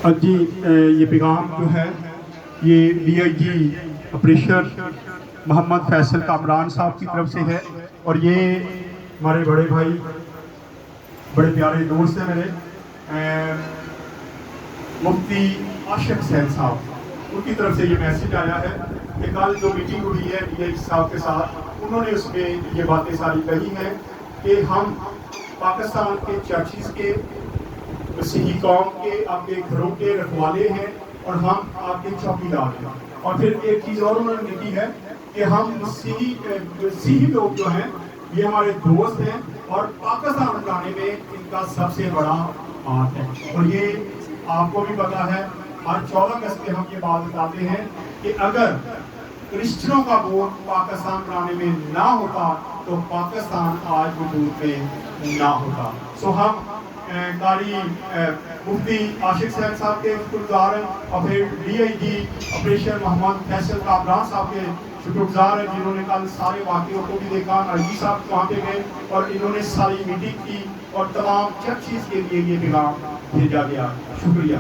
جی یہ پیغام جو ہے یہ ڈی آئی جی آپریشن محمد فیصل کامران صاحب کی طرف سے ہے، اور یہ ہمارے بڑے بھائی بڑے پیارے دوست ہیں میرے مفتی عاشق حسین صاحب، ان کی طرف سے یہ میسج آیا ہے کہ کل جو میٹنگ ہوئی ہے ڈی آئی جی صاحب کے ساتھ، انہوں نے اس میں یہ باتیں ساری کہی ہیں کہ ہم پاکستان کے چرچز کے، مسیحی قوم کے، آپ کے گھروں کے رکھوالے ہیں، اور ہم آپ کے چوکیدار ہیں۔ اور پھر ایک چیز اور انہوں نے لکھی ہے کہ ہم مسیحی لوگ جو ہیں یہ ہمارے دوست ہیں، اور پاکستان بنانے میں ان کا سب سے بڑا ہاتھ ہے۔ اور یہ آپ کو بھی پتا ہے، ہر 14 اگست پہ ہم یہ بات بتاتے ہیں کہ اگر کرسچنوں کا ووٹ پاکستان بنانے میں نہ ہوتا تو پاکستان آج وجود میں نہ ہوتا۔ سو ہم قاری مفتی عاشق حسین صاحب کے شکر گزار ہیں، اور پھر ڈی آئی جی آپریشن محمد فیصل کامران صاحب کے شکر گزار ہیں، جنہوں نے کل سارے واقعوں کو بھی دیکھا، آئی جی صاحب وہاں پہ گئے اور انہوں نے ساری میٹنگ کی، اور تمام چرچز کے لیے یہ پیغام بھیجا گیا۔ شکریہ۔